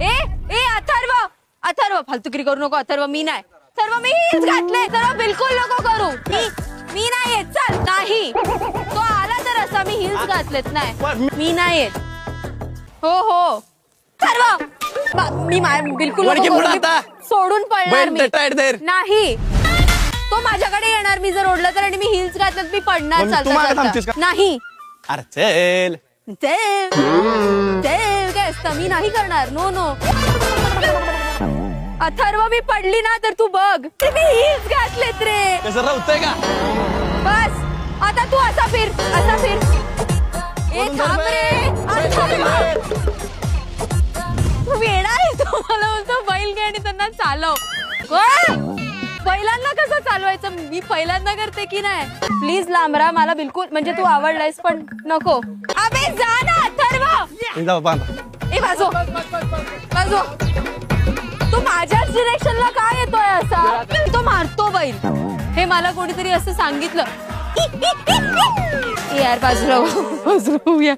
ए ए अथर्व अथर्व फालतुगिरी करू नको अथर्व मी नाही सर्व मी हीच घातले सर्व बिलकुल नको करू मी नाही येत चल नाही तो आला तर असा मी हिल्स घातलेत नाही मी नाही येत हो हो सर्व मी बिलकुल सोडून पडणार मी नाही तो माझ्याकडे येणार मी जर ओढलं तर आणि मी हिल्स घातलं मी पडणार चालतं नाही अरे चल चल काय असतं मी नाही करणार नो नो अथर्व मी पडली ना तर तू बघ मी हिल्स घातलेत रे कसं राहतंय का बस आता तू असा फिर ए थांब रे तू वेडा आहे तो मला बोलतो बैल घे आणि त्यांना चालव पहिल्यांदा कसं चालवायचं मी पहिल्यांदा करते की नाही प्लीज लांबरा मला बिलकुल म्हणजे तू आवडलायस पण नको अबे जा ना अथर्व ए बाजू बाजू तू माझ्याच डिरेक्शनला काय येतोय असा तो मारतो बैल हे मला कोणीतरी असं सांगितलं यार बाजूला